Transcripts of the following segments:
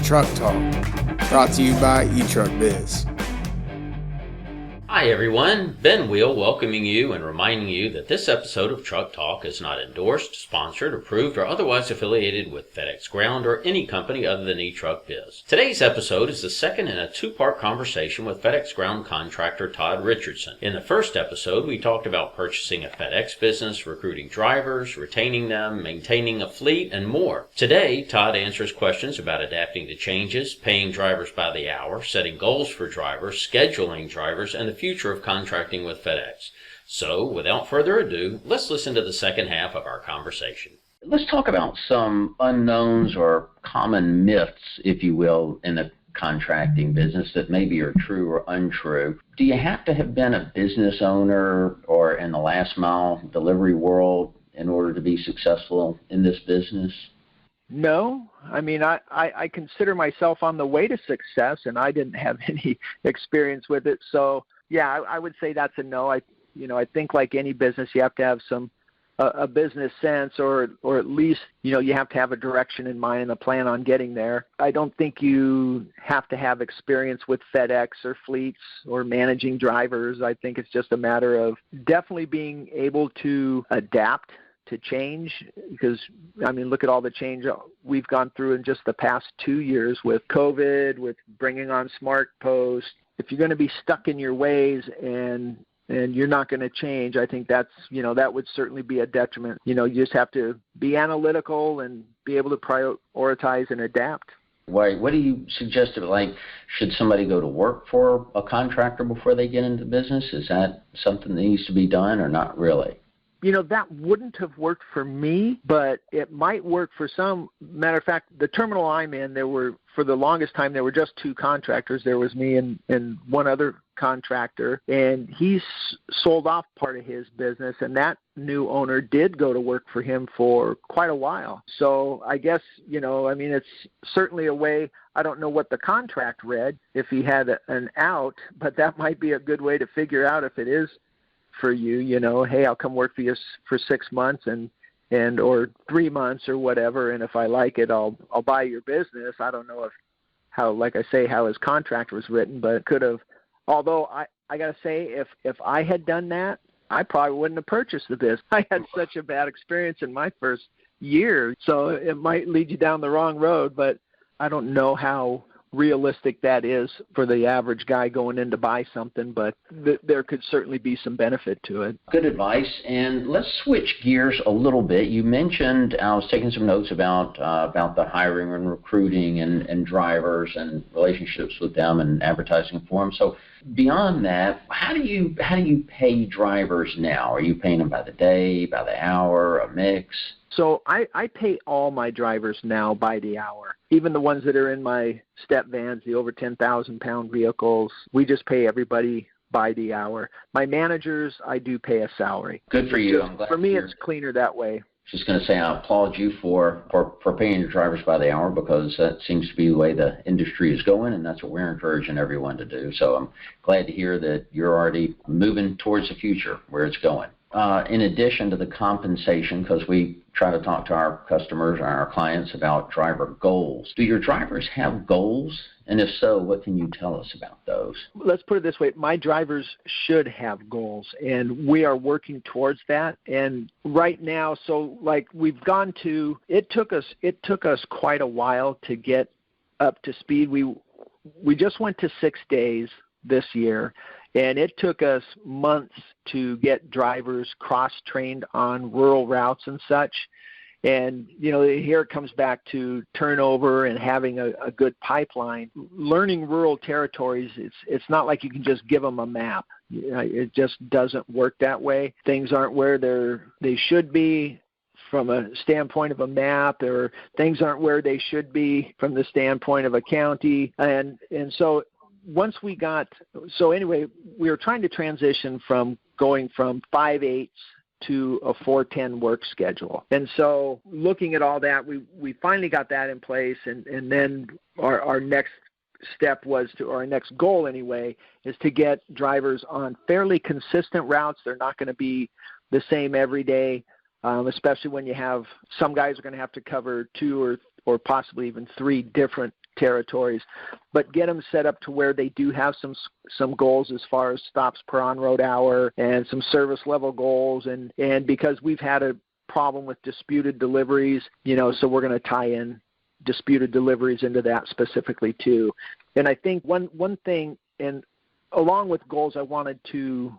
Truck Talk, brought to you by eTruckBiz. Hi everyone, Ben Wheel welcoming you and reminding you that this episode of Truck Talk is not endorsed, sponsored, approved, or otherwise affiliated with Fedex Ground or any company other than eTruckBiz. Today's episode is the second in a two-part conversation with Fedex Ground contractor Todd Richardson. In the first episode, we talked about purchasing a FedEx business, recruiting drivers, retaining them, maintaining a fleet, and more. Today, Todd answers questions about adapting to changes, paying drivers by the hour, setting goals for drivers, scheduling drivers, and the future of contracting with FedEx. So, without further ado, let's listen to the second half of our conversation. Let's talk about some unknowns or common myths, if you will, in the contracting business that maybe are true or untrue. Do you have to have been a business owner or in the last mile delivery world in order to be successful in this business? No, I mean, I consider myself on the way to success, and I didn't have any experience with it. So, yeah, I would say that's a no. I think like any business, you have to have a business sense, or at least, you have to have a direction in mind and a plan on getting there. I don't think you have to have experience with FedEx or fleets or managing drivers. I think it's just a matter of definitely being able to adapt to change, because, look at all the change we've gone through in just the past 2 years with COVID, with bringing on Smart Post. If you're going to be stuck in your ways and you're not going to change, I think that's, that would certainly be a detriment. You just have to be analytical and be able to prioritize and adapt. What do you suggest? Should somebody go to work for a contractor before they get into business? Is that something that needs to be done or not really? That wouldn't have worked for me, but it might work for some. Matter of fact, the terminal I'm in, for the longest time, there were just two contractors. There was me and one other contractor, and he sold off part of his business, and that new owner did go to work for him for quite a while. So I guess, it's certainly a way. I don't know what the contract read, if he had an out, but that might be a good way to figure out if it is for you, hey, I'll come work for you for 6 months and or 3 months or whatever, and if I like it, I'll buy your business. I don't know how his contract was written, but it could have. Although I gotta say, if I had done that, I probably wouldn't have purchased the business. I had such a bad experience in my first year, so it might lead you down the wrong road. But I don't know how realistic that is for the average guy going in to buy something, but there could certainly be some benefit to it. Good advice. And let's switch gears a little bit. You mentioned, I was taking some notes about the hiring and recruiting and drivers and relationships with them and advertising for them. So beyond that, how do you pay drivers now? Are you paying them by the day, by the hour, a mix? So I pay all my drivers now by the hour, even the ones that are in my step vans, the over 10,000-pound vehicles. We just pay everybody by the hour. My managers, I do pay a salary. Good for you. I'm glad for me, it's cleaner that way. Just going to say I applaud you for paying your drivers by the hour, because that seems to be the way the industry is going, and that's what we're encouraging everyone to do. So I'm glad to hear that you're already moving towards the future where it's going. In addition to the compensation, because we try to talk to our customers and our clients about driver goals. Do your drivers have goals? And if so, what can you tell us about those? Let's put it this way. My drivers should have goals, and we are working towards that. And right now, it took us quite a while to get up to speed. We just went to 6 days this year, and it took us months to get drivers cross-trained on rural routes and such. And, here it comes back to turnover and having a good pipeline. Learning rural territories, it's not like you can just give them a map. It just doesn't work that way. Things aren't where they should be from a standpoint of a map, or things aren't where they should be from the standpoint of a county. And so we were trying to transition from going from 5/8 to a 4/10 work schedule. And so looking at all that, we finally got that in place, and then our next step was our next goal anyway, is to get drivers on fairly consistent routes. They're not going to be the same every day, especially when you have some guys are going to have to cover 2 or possibly even 3 different territories, but get them set up to where they do have some goals as far as stops per on-road hour and some service level goals. And because we've had a problem with disputed deliveries, so we're going to tie in disputed deliveries into that specifically too. And I think one thing, and along with goals, I wanted to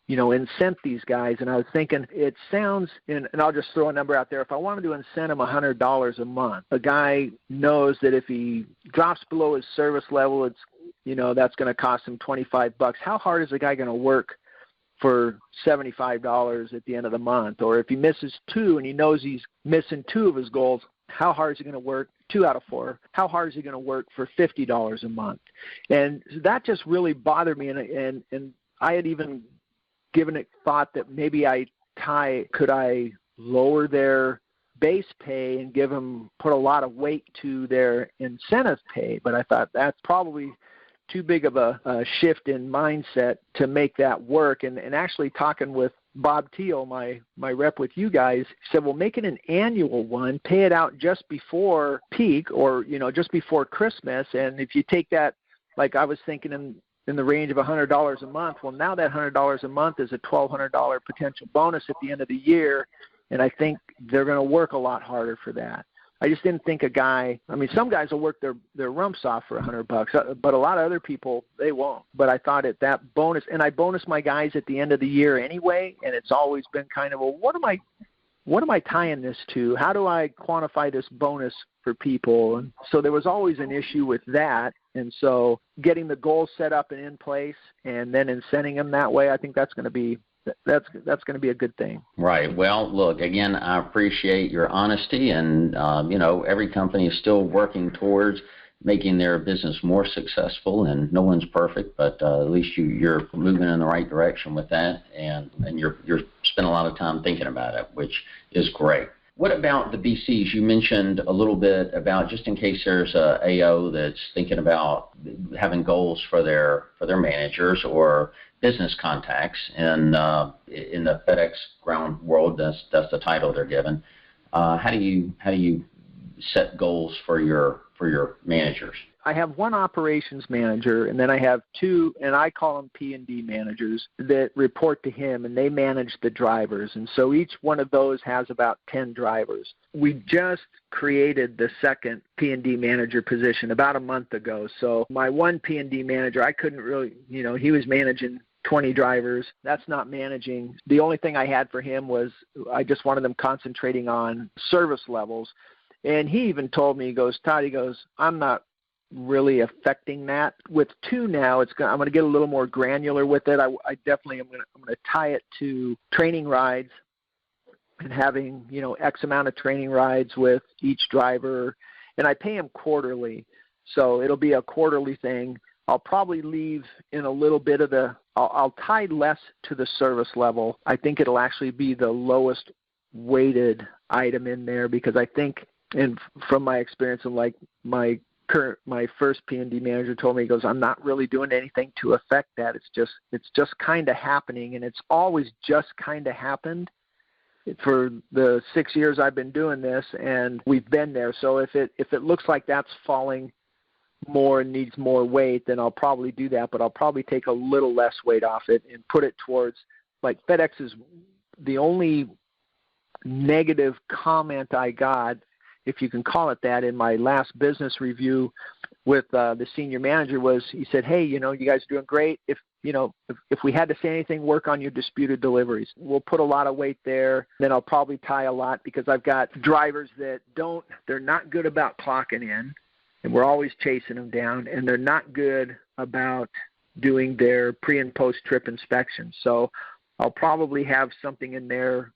incent these guys. And I was thinking, it sounds, and I'll just throw a number out there. If I wanted to incent him $100 a month, a guy knows that if he drops below his service level, it's, that's going to cost him $25. How hard is a guy going to work for $75 at the end of the month? Or if he misses 2 and he knows he's missing 2 of his goals, how hard is he going to work? 2 out of 4. How hard is he going to work for $50 a month? And that just really bothered me. And I had even given it thought that maybe could I lower their base pay and put a lot of weight to their incentive pay. But I thought that's probably too big of a shift in mindset to make that work. And actually talking with Bob Teal, my rep with you guys, said, well, make it an annual one, pay it out just before peak or, just before Christmas. And if you take that, like I was thinking in the range of $100 a month, well, now that $100 a month is a $1,200 potential bonus at the end of the year. And I think they're going to work a lot harder for that. I just didn't think some guys will work their rumps off for $100, but a lot of other people, they won't. But I thought that bonus, and I bonus my guys at the end of the year anyway, and it's always been kind of, well, what am I tying this to? How do I quantify this bonus for people? And so there was always an issue with that. And so getting the goals set up and in place and then incenting them that way, I think that's going to be a good thing. Right. Well, look, again, I appreciate your honesty, and every company is still working towards making their business more successful, and no one's perfect, but at least you're moving in the right direction with that, and you're spending a lot of time thinking about it, which is great. What about the BCs? You mentioned a little bit about, just in case there's a AO that's thinking about having goals for their managers or business contacts in the FedEx ground world. That's the title they're given. How do you set goals for your managers? I have one operations manager, and then I have 2, and I call them P&D managers that report to him, and they manage the drivers. And so each one of those has about 10 drivers. We just created the second P&D manager position about a month ago. So my one P&D manager, I couldn't really, he was managing 20 drivers. That's not managing. The only thing I had for him was I just wanted them concentrating on service levels. And he even told me, he goes, Todd, I'm not really affecting that. With 2 now, I'm going to get a little more granular with it. I definitely am going to tie it to training rides and having, X amount of training rides with each driver. And I pay him quarterly. So it'll be a quarterly thing. I'll probably leave in a little bit of I'll tie less to the service level. I think it'll actually be the lowest weighted item in there, because I think, and from my experience, and like my first P&D manager told me, he goes, I'm not really doing anything to affect that. It's just kind of happening, and it's always just kind of happened for the 6 years I've been doing this, and we've been there. So if it looks like that's falling more and needs more weight, then I'll probably do that, but I'll probably take a little less weight off it and put it towards, like, FedEx is the only negative comment I got, if you can call it that, in my last business review with the senior manager was, he said, hey, you guys are doing great. If we had to say anything, work on your disputed deliveries. We'll put a lot of weight there. Then I'll probably tie a lot, because I've got drivers that they're not good about clocking in, and we're always chasing them down, and they're not good about doing their pre and post trip inspections. So I'll probably have something in there.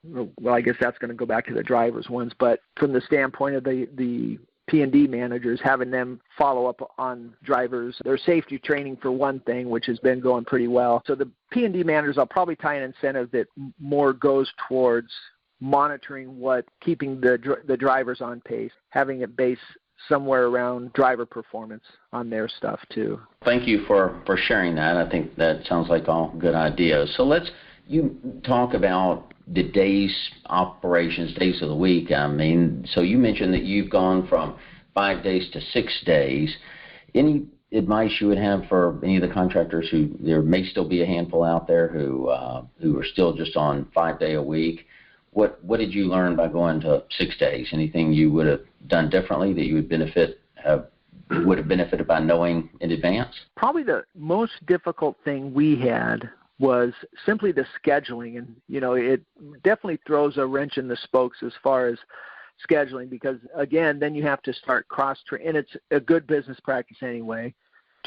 Well, I guess that's going to go back to the drivers ones, but from the standpoint of the P&D managers, having them follow up on drivers, their safety training for one thing, which has been going pretty well. So the P&D managers, I'll probably tie an incentive that more goes towards monitoring keeping the drivers on pace, having it base somewhere around driver performance on their stuff too. Thank you for sharing that. I think that sounds like all good ideas. So you talk about the operations, days of the week. I mean, so you mentioned that you've gone from 5 days to 6 days. Any advice you would have for any of the contractors who there may still be a handful out there who are still just on 5 day a week? What did you learn by going to 6 days? Anything you would have done differently that you would have benefited by knowing in advance? Probably the most difficult thing we had was simply the scheduling. And, it definitely throws a wrench in the spokes as far as scheduling, because, again, then you have to start and it's a good business practice anyway,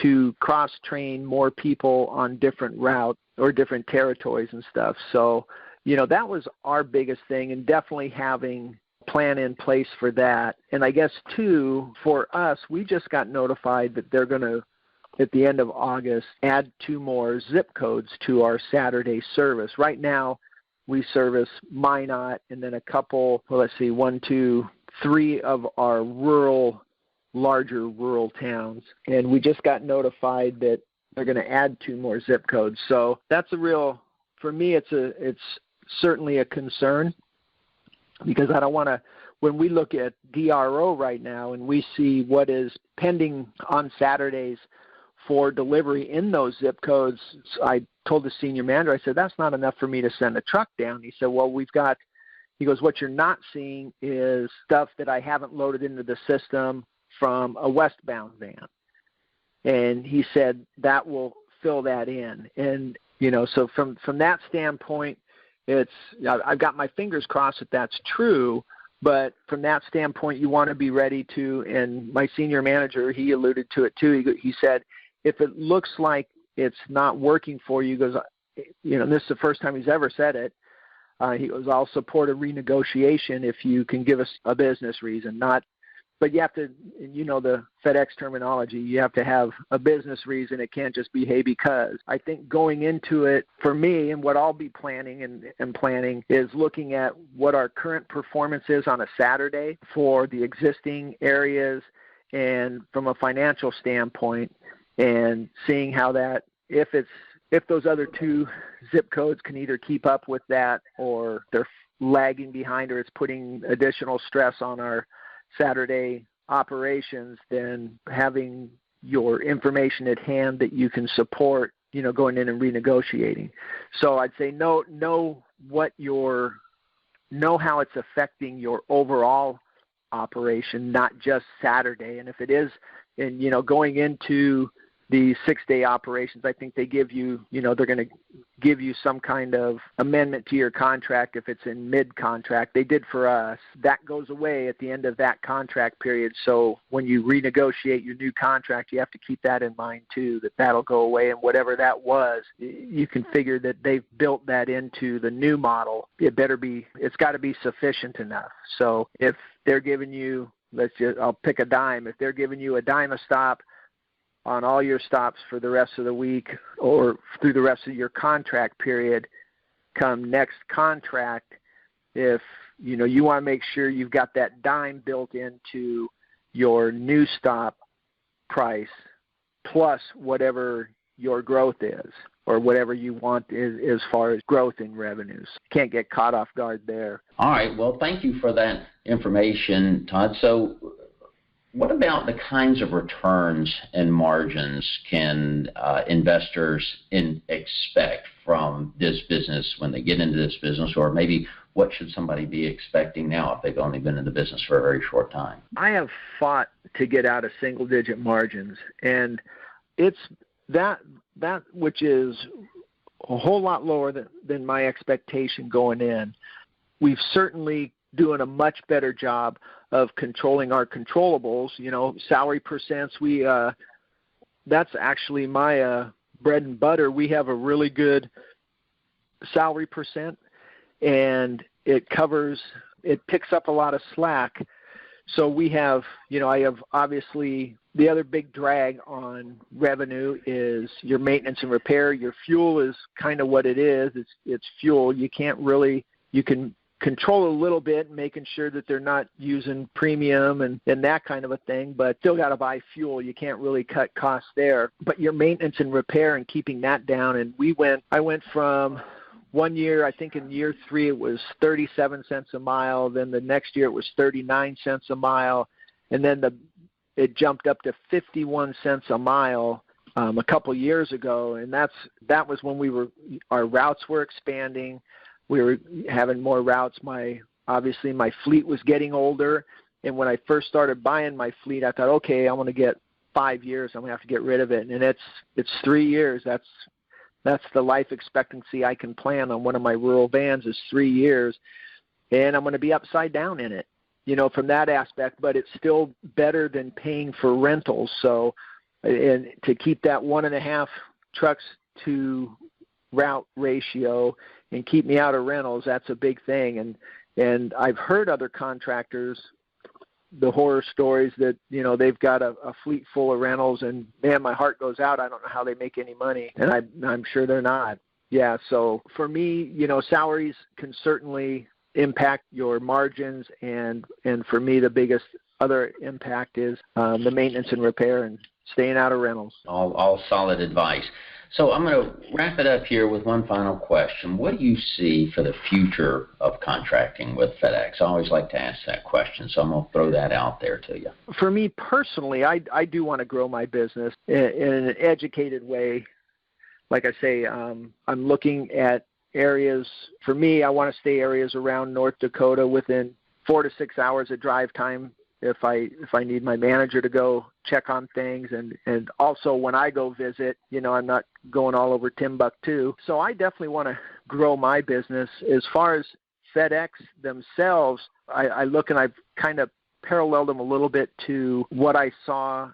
to cross-train more people on different routes or different territories and stuff. So, that was our biggest thing, and definitely having a plan in place for that. And I guess, too, for us, we just got notified that they're going to, at the end of August, add 2 more zip codes to our Saturday service. Right now, we service Minot and then a couple, 1, 2, 3 of our larger rural towns. And we just got notified that they're going to add 2 more zip codes. So that's for me, it's certainly a concern, because I don't want to, when we look at DRO right now and we see what is pending on Saturdays for delivery in those zip codes, I told the senior manager, I said, that's not enough for me to send a truck down. He said, well, he goes, what you're not seeing is stuff that I haven't loaded into the system from a westbound van. And he said that will fill that in. And, so from that standpoint, I've got my fingers crossed that that's true. But from that standpoint, you want to be ready to, and my senior manager, he alluded to it too. He said, if it looks like it's not working for you, he goes, and this is the first time he's ever said it, he goes, I'll support a renegotiation if you can give us a business reason. But you have to, the FedEx terminology, you have to have a business reason. It can't just be, hey, because. I think going into it, for me, and what I'll be planning and planning is looking at what our current performance is on a Saturday for the existing areas, and from a financial standpoint, and seeing how that, if those other 2 zip codes can either keep up with that, or they're lagging behind, or it's putting additional stress on our Saturday operations, then having your information at hand that you can support, going in and renegotiating. So I'd say know how it's affecting your overall operation, not just Saturday. And if it is, and going into the 6-day operations, I think they give you, they're going to give you some kind of amendment to your contract if it's in mid-contract. They did for us. That goes away at the end of that contract period. So when you renegotiate your new contract, you have to keep that in mind too, that'll go away. And whatever that was, you can figure that they've built that into the new model. It's got to be sufficient enough. So if they're giving you, I'll pick a dime. If they're giving you a dime a stop on all your stops for the rest of the week or through the rest of your contract period, come next contract, if you want to make sure you've got that dime built into your new stop price plus whatever your growth is or whatever you want is as far as growth in revenues. Can't get caught off guard there. All right. Well, thank you for that information, Todd. So what about the kinds of returns and margins can investors expect from this business when they get into this business, or maybe what should somebody be expecting now if they've only been in the business for a very short time? I have fought to get out of single-digit margins, and it's that which is a whole lot lower than my expectation going in. We've certainly doing a much better job of controlling our controllables. Salary percents, that's actually my bread and butter. We have a really good salary percent, and it picks up a lot of slack. So we have, I have obviously the other big drag on revenue is your maintenance and repair. Your fuel is kind of what it is. It's fuel. You can control a little bit, making sure that they're not using premium and that kind of a thing, but still got to buy fuel. You can't really cut costs there. But your maintenance and repair and keeping that down, and I went from one year, I think in year 3 it was 37 cents a mile, then the next year it was 39 cents a mile, and then it jumped up to 51 cents a mile a couple years ago, and that was when our routes were expanding. We were having more routes. Obviously my fleet was getting older, and when I first started buying my fleet, I thought, okay, I'm going to get 5 years. I'm going to have to get rid of it, and it's 3 years. That's the life expectancy I can plan on one of my rural vans is 3 years, and I'm going to be upside down in it, from that aspect. But it's still better than paying for rentals. So, and to keep that 1.5 trucks to route ratio and keep me out of rentals, that's a big thing. And I've heard other contractors, the horror stories that, they've got a fleet full of rentals, and man, my heart goes out. I don't know how they make any money, and I'm sure they're not. Yeah. So for me, salaries can certainly impact your margins. And for me, the biggest other impact is the maintenance and repair and staying out of rentals. All solid advice. So I'm going to wrap it up here with one final question. What do you see for the future of contracting with FedEx? I always like to ask that question, so I'm going to throw that out there to you. For me personally, I do want to grow my business in an educated way. Like I say, I'm looking at areas. For me, I want to stay areas around North Dakota within 4 to 6 hours of drive time. If I need my manager to go check on things, and also when I go visit, I'm not going all over Timbuktu. So I definitely want to grow my business. As far as FedEx themselves, I look and I've kind of paralleled them a little bit to what I saw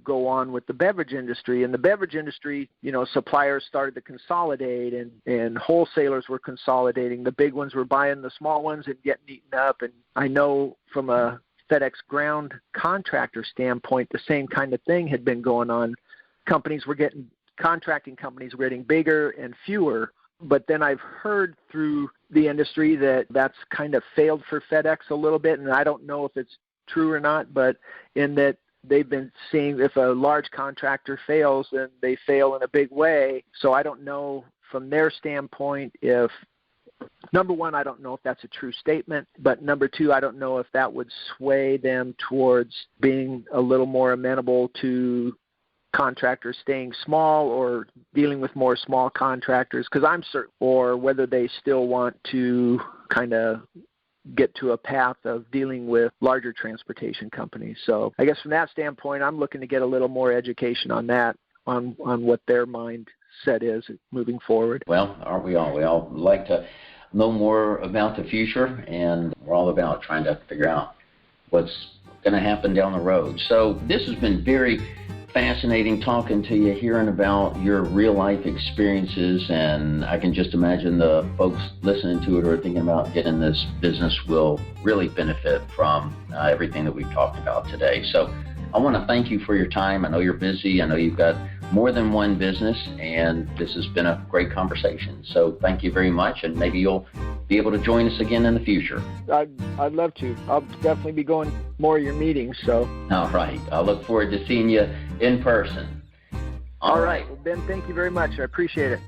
go on with the beverage industry. In the beverage industry, suppliers started to consolidate, and wholesalers were consolidating. The big ones were buying the small ones and getting eaten up. And I know from a FedEx ground contractor standpoint, the same kind of thing had been going on. Contracting companies were getting bigger and fewer. But then I've heard through the industry that that's kind of failed for FedEx a little bit, and I don't know if it's true or not, but in that they've been seeing if a large contractor fails, then they fail in a big way. So I don't know from their standpoint if, number one, I don't know if that's a true statement, but number two, I don't know if that would sway them towards being a little more amenable to contractors staying small or dealing with more small contractors, because I'm certain, or whether they still want to kind of get to a path of dealing with larger transportation companies. So I guess from that standpoint, I'm looking to get a little more education on that, on what their mindset is moving forward. Well, aren't we all? We all like to know more about the future, and we're all about trying to figure out what's going to happen down the road. So this has been very fascinating talking to you, hearing about your real life experiences, and I can just imagine the folks listening to it or thinking about getting this business will really benefit from everything that we've talked about today. So I want to thank you for your time. I know you're busy. I know you've got more than one business, and this has been a great conversation. So thank you very much, and maybe you'll be able to join us again in the future. I'd love to. I'll definitely be going more of your meetings. So. All right. I look forward to seeing you in person. All right. Well, Ben, thank you very much. I appreciate it.